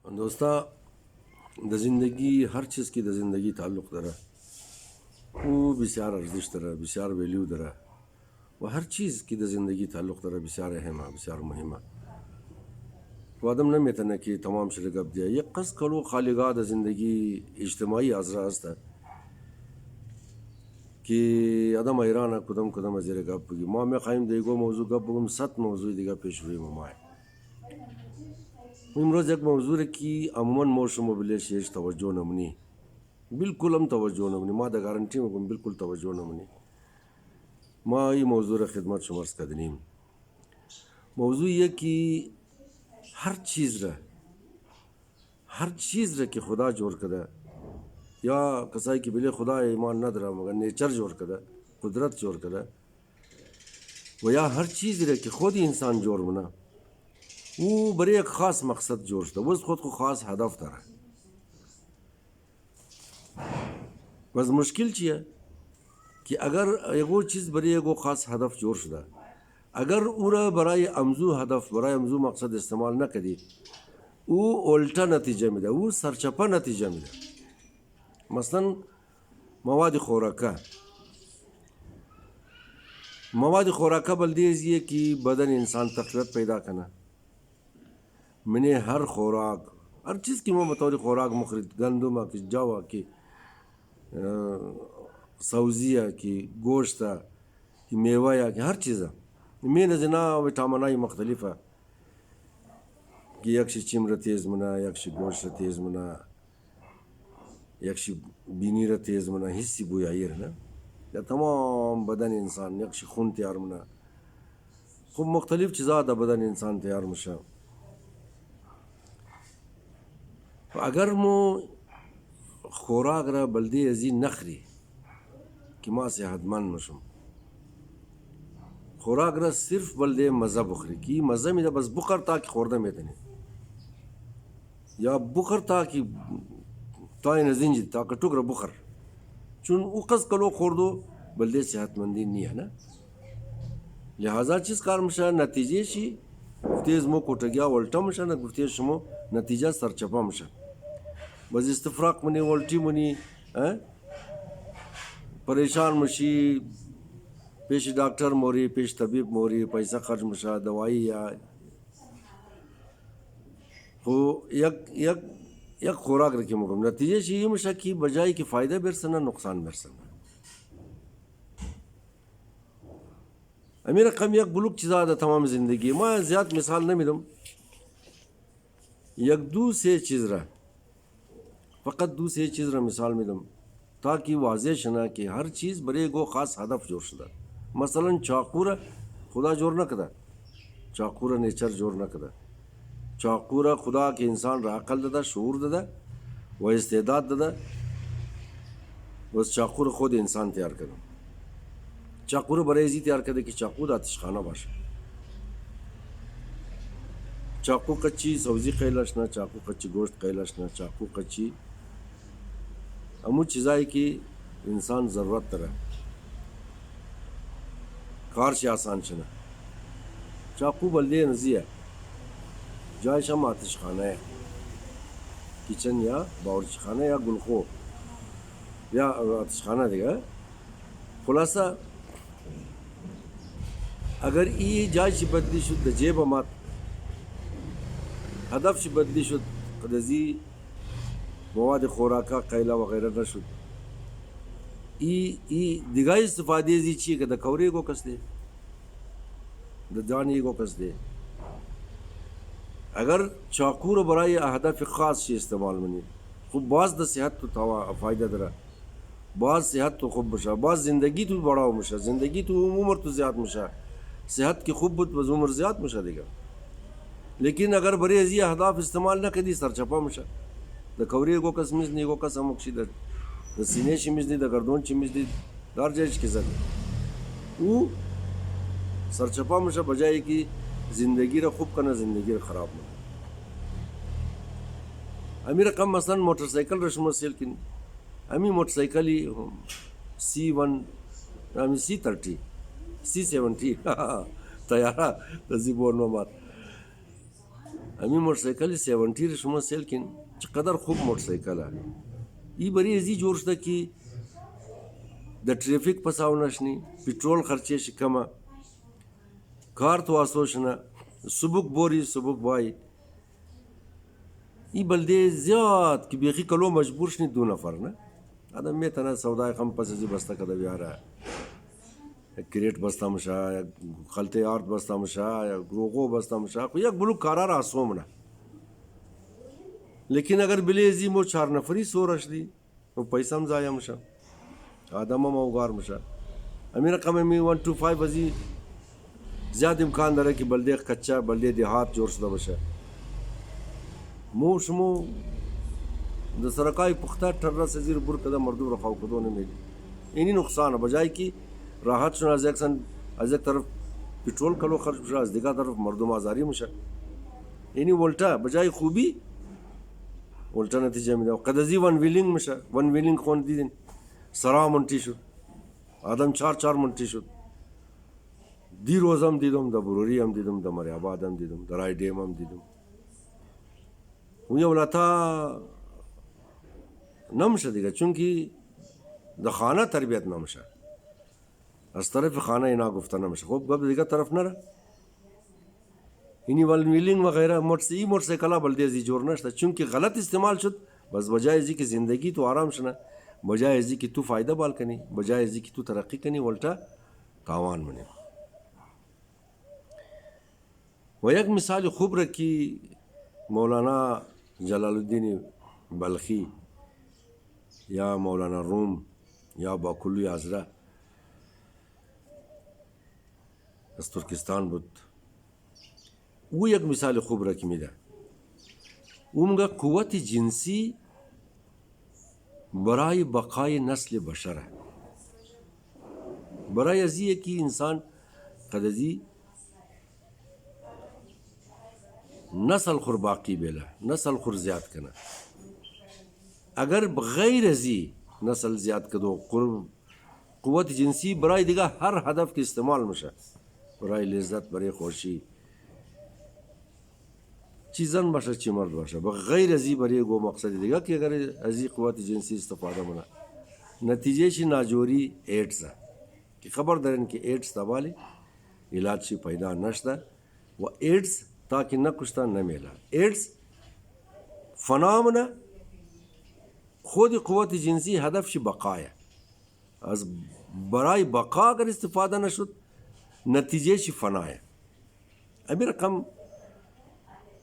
دوستا د زندگی هر چیز کې د زندگی تعلق داره او بسیار ارزش داره، بسیار ویلیو داره و هر چیز کې د زندگی تعلق داره بسیار اهمه، بسیار مهمه. و آدم نمیتونه که تمام شده گپ دیه. یک قص کلو خالقا د زندگی اجتماعی ازرا است که آدم ایران کدام از زیر گپ بگی. ما میخوایم دیگه موضوع گپ بگم، 100 موضوع دیگه پیش روی ماه. امروز یک موضوع که عموما ما شما بلیش هیچ توجه نمونی، بالکل هم توجه نمونی. ما دا گارنٹی میکنم بالکل توجه نمونی. ما این موضوع را خدمت شما عرض کردیم. موضوع یہ کہ ہر چیز را که خدا جوړ کده، یا کسایی که بلی خدا ایمان نداره مگر نیچر جوړ کده، قدرت جوړ کده، و یا هر چیز را که خود انسان جوړ مونه، او برای یک خاص مقصد جوړ شده، و خود خاص هدف داره. بس مشکل چیه که اگر یکو چیز برای یکو خاص هدف جوړ شده، اگر او را برای امزو هدف، برای امزو مقصد استعمال نکدی، او الٹا نتیجه میده، او سرچپه نتیجه میده. مثلا مواد خوراکه بلدیزیه که بدن انسان تقویت پیدا کنه. من هر خوراک، هر چیز که ما بطور خوراک مخرج، گندم کی، جوا کی، سبزیه کی، گوشت کی، میوه کی، هر چیزه من ازنا ویتامینای مختلفه که یکشی چیم را تیز منه، یکشی گوشت را تیز منه، یکشی بینی را تیز منه، حسی بویایی نه، یا تمام بدن انسان یکشی خون تیار منه. خوب مختلف چیزا دا بدن انسان تیار میشه. اگر مو خوراک را بلدی ازی نخری که ما صحتمند میشم، خوراک را صرف بلدی مزه بخوری که مزه میده بس بخور تا که خورده میتونی، یا بخور تا که تای نزینجی تا که ټوکره بخور، چون او قصد کلو خوردو بلدی صحتمندی نیه نه. لحاظا چیز کار میشه نتیجه شی گفتیز مو کوٹگیا ولٹا میشه، نه گفتیز شما نتیجه سرچپا میشه. بس استفراق منی، ولٹی منی، پریشان مشی، پیش ڈاکٹر موری، پیش طبیب موری، پیسہ خرچ مشا، دوائی یا خو یک خوراک رکی مکم. نتیجه شی یہ مشا کی بجائی کی فائدہ برسنه نقصان برسنه. امیر رقم یک بلوک چیزا دا تمام زندگی. ما زیاد مثال نمیدم، یک دو سے چیز را، فقط دو سے چیز را مثال میدم تاکہ واضح شنا کہ ہر چیز برای گو خاص هدف جوړ شده. مثلا چاقو را خدا جوړ نکده، چاقو را نیچر جوړ نکده. چاقو را خدا که انسان را عقل داده، شعور داده و استعداد داده، بس چاقو را خود انسان تیار کرده. چاقو را برای ازی تیار کرده که چاقو دا آتشخانه باشه. چاقو کچی سبزی قیلش نه، چاقو کچی گوشت قیلش نه، چاقو کچی امو چیزایی که انسان ضرورت داره کارش آسان شنه. چاقو بلده نزیه، جایش هم آتشخانه ہے، کچن یا باورچی خانه یا گلخو یا آتشخانه دیگه. خلاصه اگر ای جایشی بدلی شد ده جیب مات، هدفش بدلی شد قدزی مواد خوراکا قیلا وغیرہ نشد، ای دیگه استفاده زی چیه که ده کوری گو کس ده، ده جانی گو کس ده. اگر چاقو رو برای هدف خاص شی استعمال منی، خوب باز ده صحت تو فایده داره، باز صحت تو خوب بشه، باز زندگی تو بڑاو میشه، زندگی تو عمر تو زیاد میشه، صحت کی خوب بود باز عمر زیاد میشه دیگه. لیکن اگر برای ازی اهداف استعمال نکدی سرچپا میشه. ده کوری گو کس میزنی، گو کس همکشی ده سینه چی میزنی، ده گردون چی میزنی، دار جایش که زنی، او سرچپا میشه بجایی که زندگی را خوب کنه، زندگی را خراب کنه. امیر رقم مثلا موٹر سائیکل رشمه سیل کن، امی موٹر سائیکلی C30 C70 تیارا تزی بورنو مات امی موٹر سایکل 70 شما سیلکن چقدر خوب موٹر سایکل ای بری ازی جور شده که د تریفیک پساو نشنی، پیترول خرچیش کمه، کار تو آسوشنه، سبک بوری سبک بای. ای بلده زیاد که بیخی کلو مجبور شنی 2 نفر نه آدم میتونه سودای کم پس ازی بسته کده بیاره، کریٹ بسته مشه، یک خلطه آرد بسته مشه، یک روغو بسته مشه، خو یک بلو کارا را آسوم نه. لیکن اگر بلی ازی مو 4 نفری سورش دی و پیسه هم ضایع مشه، آدم هم اوگار مشه. امی رقم می 125 ازی زیاد امکان داره که بلده کچا بلده دیهات جور شده باشه. مو شمو د سرکای پخته ټر سے زیر بور کده مردم رخاو کدو نمیدی. اینی نقصان بجای کی راحت شون از یک طرف پیترول کلو خرج بشه، از دیگر طرف مردم آزاری میشه. اینی ولتا بجای خوبی ولتا نتیجه میده. قدزی ون ویلینگ میشه، ون ویلینگ خون دیدین سرا منتی شد، آدم 4 منتی شد. دی روز هم دیدم، د بروری هم دیدم، د مریاباد هم دیدم، د رای ډیم هم دیدم. اون ولتا نمیشه دیگه، چونکی د خانه تربیت نمیشه، از طرف خانه اینا گفته نمیشه. خب گفت دیگه طرف نره. اینی ول ویلینگ وغیرہ موٹر سایکل بلدی ازی جور نشته، چونکی غلط استعمال شد. بس بجای ازی که زندگی تو آرام شنه، بجای ازی که تو فایده بال کنی، بجای ازی که تو ترقی کنی، ولتا تاوان منی. و یک مثال خوب رکی مولانا جلال الدین بلخی یا مولانا روم یا باکلوی آزرا از ترکستان بود. او یک مثال خوب رکی میده. او میگه قوت جنسی برای بقای نسل بشره، برای ازیه که انسان قد ازی نسل خور باقی بیله، نسل خور زیاد کنه. اگر بغیر ازی نسل زیاد کدو قوت جنسی برای دیگه هر هدف که استعمال میشه، برای لذت، برای خوشی، چی زن باشه چی مرد باشه، بغیر ازی برای گو مقصد دیگه که اگر ازی قوت جنسی استفاده منه نتیجه شی ناجوری ایڈز ہے کہ خبر دارین که ایڈز تبالی علاج شی پیدا نشده و ایڈز تاکہ نہ کشتا نہ میلا. ایڈز فنامنا خود قوت جنسی هدف شی بقایه، از برای بقا اگر استفاده نشد نتیجه شی فنایه. امی رقم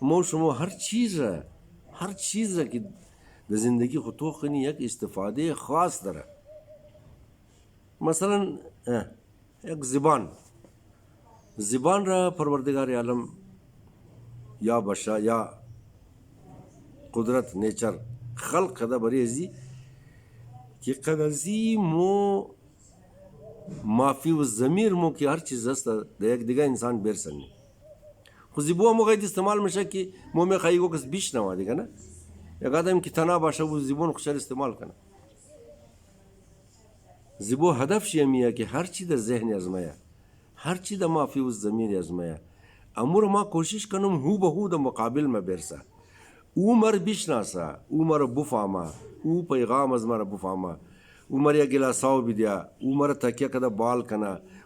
مو شما هر چیز را که در زندگی خود تو خنی یک استفاده خاص داره. مثلا یک زبان را پروردگار عالم یا بشا یا قدرت نیچر خلق کده بری ازی که قدزی مو مافی و ضمیر مو که هر چیز هست در یک دیگه انسان برسنی. خو زیبو مو غید استعمال میشه که مو میخوایی گو کس بیش نوا دیگه نه. یک آدم که تنها باشه و زیبون خوشر استعمال کنه. زیبو هدف شیمیه که هر چی در ذهن ازمایه، هر چی در مافی و ضمیر ازمایه، امور ما کوشش کنم هو به هو در مقابل ما برسه. او مر بشناسه، او مر بفهمه، او پیغام از مر بفهمه، او مر یک گلاساو بدیا، او مر تکیه کده بال کنه،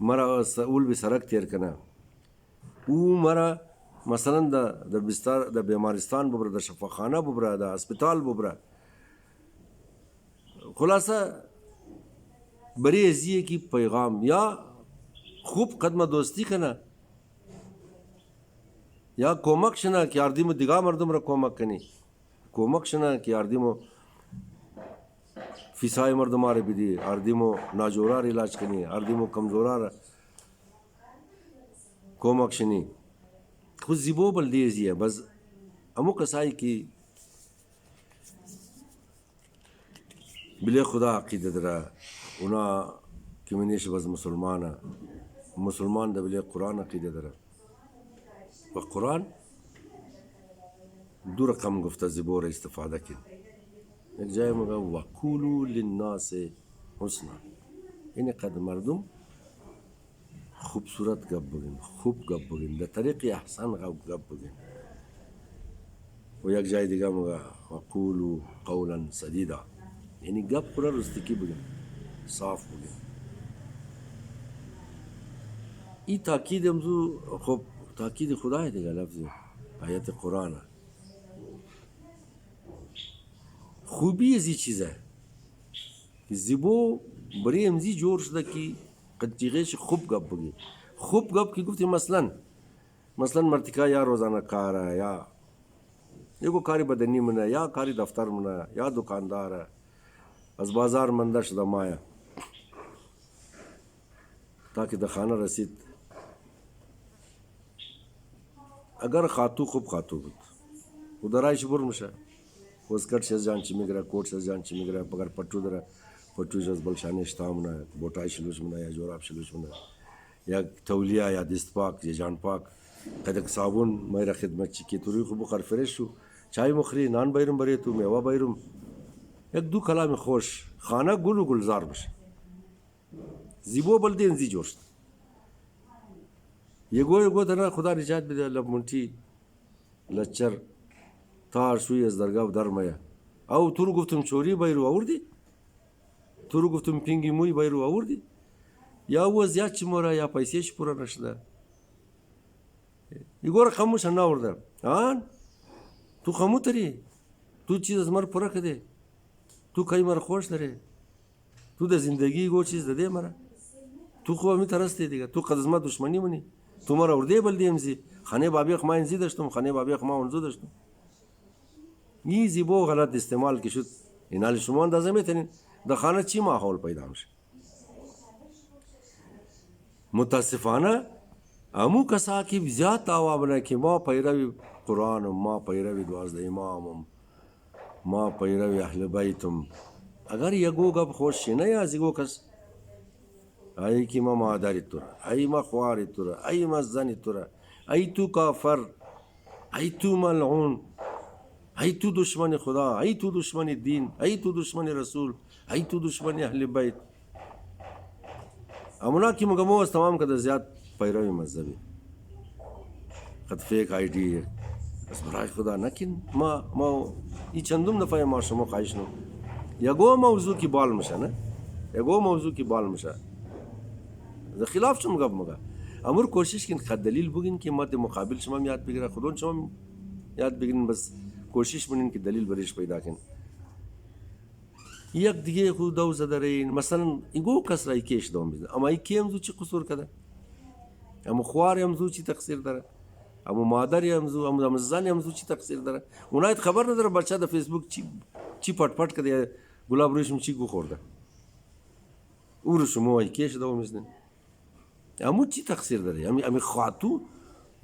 مرا اول به سرک تیر کنه. او مرا مثلا در بستر در بیمارستان ببره، در شفاخانه ببره، در اسپیتال ببره. خلاصه بری ازیه کی پیغام یا خوب قدم دوستی کنه یا کمک شنه که اردیمو دیگه مردم را کمک کنی، کمک شنه که اردیمو فیسای مردم را بدی، اردیمو ناجورا را علاج کنی، اردیمو کمزورا را کمک شنی. خود زیبو بلدی ازیه. بس امو کسایی که بلی خدا عقیده داره اونا که منیش بس مسلمان ده بلی قرآن عقیده داره و قرآن دو رقم گفته زیبو را استفاده کن. یک جای مگه وقولو للناس حسنا، این قد مردم خوبصورت گپ بگن، خوب گپ بگن، د طریق احسن گپ بگن. و یک جای دیگه مگه وقولو قولا سدیدا، یعنی گپ پورا رستگی بگن، صاف بگن. ای تاکید امزو خب تاکید خدای دیگه لفظ آیت قرآن. خوبی از این چیزه که زیبو برای امزی جور شده که قدیغیش خوب گپ بگی. خوب گپ که گفتی مثلا مرتکا یا روزانه کاره، یا یکو کاری بدنی منه، یا کاری دفتر منه، یا دکانداره، از بازار منده شده مایا تاکہ د خانه رسید. اگر خاتو خوب خاتو بود او درایش بر میشه و اسکرتش از جان چی میگره، کوتش از جان چی میگره، بگر پتو داره پتوش از بلشانش تامونه، بوتای شلوش منه یا جوراب شلوش منه، یا تولیه یا دست پاک یا جان پاک، قدک صابون میره خدمت چی که توری خوب بخار فرش شو، چای مخری، نان بایرم بری تو، میوه بایرم، یک دو کلام خوش، خانه گل و گلزار بشه. زیبو بلدی انزی جوشت. یگو دنا خدا نجات بده لب منتی لچر تار شوی از درگاه در میا. او تو رو گفتم چوری بایرو آوردی؟ تو رو گفتم پینگی موی بایرو آوردی؟ یا او زیاد چی مورا یا پیسیش پورا نشده. یگو را خموش ناورده. آن تو خمو تری، تو چیز از مر پورا کده، تو کای مر خوش داره، تو د زندگی گو چیز داده مرا، تو خوب می ترستی دیگه، تو قد از ما دشمنی منی، تو مرا ورده بلدی امزی، خانه بابی خما انزی داشتم، خانه بابی خما اونزو داشتم. این زیبو غلط استعمال که شد، اینال شما اندازه میتونین در خانه چی ماحول پیدا میشه. متاسفانه امو کسا کی زیاد دعوا بنا که ما پیروی قرآن، ما پیروی 12 امام، ما پیروی اهل بیتم. اگر یگو گپ خوش نه یا زیگو کس ای کی ما مادری تورا، ای ما خواری تورا، ای ما زنی تورا، ای تو کافر، ای تو ملعون، ای تو دشمن خدا، ای تو دشمن دین، ای تو دشمن رسول، ای تو دشمن اهل بیت. امونا کی مگمو از تمام کده زیاد پیروی مذهبی قد فیک آئی ڈی از برای خدا نکن. ما ای چندم دفعه ما شما خواهش نو یگو موضوع کی بال میشه نه، یگو موضوع کی بال میشه در خلاف چون مگه امور کوشش کن خد دلیل بگین که مد مقابل شما یاد بگیره، خودون شما یاد بگیرین، بس کوشش بنین که دلیل بریش پیدا کن. یک دیگه خود دو زدارین مثلا ایگو کس رای کش دوم بیزن، اما ای کی امزو چی قصور کده، اما خوار امزو چی تقصیر داره، اما مادر امزو، اما زن امزو چی تقصیر داره. اونایت خبر نداره بچه در فیسبوک چی پٹ کده، گلاب روشم چی گو خورده، او رو شما ای کش دوم بیزن. اما چی تقصیر داره؟ امی خاتو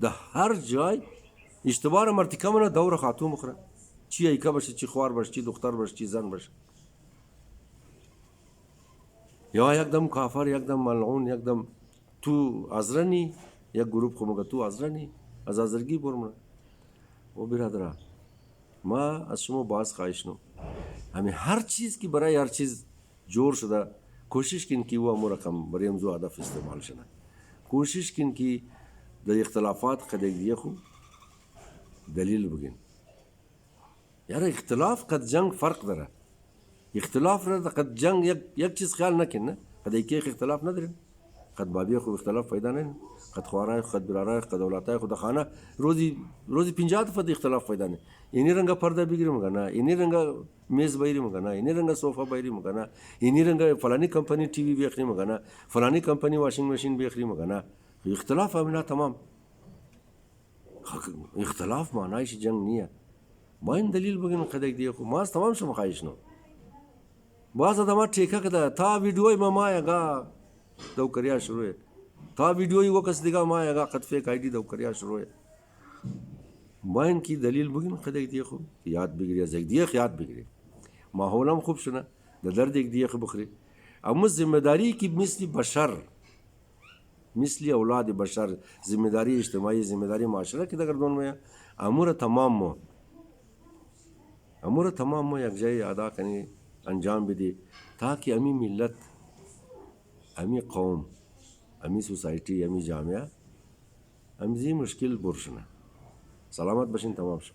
در هر جای اشتباه مرتکب کنه دور خاتو مخوره، چی ایکا باشه، چی خوار باشه، چی دختر باشه، چی زن باشه، یا یکدم کافر، یکدم ملعون، یکدم تو ازرنی، یک گروپ خو مگه تو ازرنی، از ازرگی برمونه. و برادرها ما از شما باز خواهش نو همین هر چیز که برای هر چیز جور شده کوشش کن که وہ مرقم برای امزو هدف استعمال شده. کوشش کن که در اختلافات قد دیگه خو دلیل بگین. یار اختلاف قد جنگ فرق داره، اختلاف را قد جنگ یک چیز خیال نکن نه، قد ایکی اختلاف نداریم، قد بابی خو اختلاف پیدا نه، قد خوارای قد برارای قد اولاتای خود خانه روزی 50 دفعه اختلاف پیدا نه. اینی رنگا پرده بگیریم مگه نه، اینی رنگا میز بایریم مگه نه، اینی رنگا صوفا بایریم مگه نه، اینی رنگا فلانی کمپانی ٹی وی بخریم مگه نه، فلانی کمپانی واشنگ ماشین بخریم مگه نه. اختلاف همین تمام. اختلاف معنایش جنگ نیه. با این دلیل بگیم قد دیگه خو ما تمام شما خواهش نو. باز آدم ٹھیکا کده تا ویڈیوی ما مایگا دو کریا شروع ہے، تا ویڈیوی وہ کس دیگا مایگا قد فیک آئی ڈی دو کریا شروع ہے. باین کی دلیل بگیم قد دیگه خو یاد بگیری، از دیگه یاد بگیری، ماحولم خوب شونه، در درد دیگه خو بخری. اما ذمہ داری کی مثل بشر، مثل اولاد بشر، ذمہ داری اجتماعی، ذمہ داری معاشرہ کی اگر دون میں امور تمام مو یک جای ادا کنی، انجام بدی تاکہ امی ملت، امی قوم امی سوسایٹی امی جامعہ امزی مشکل برشنه سلامت باشین تمام شد.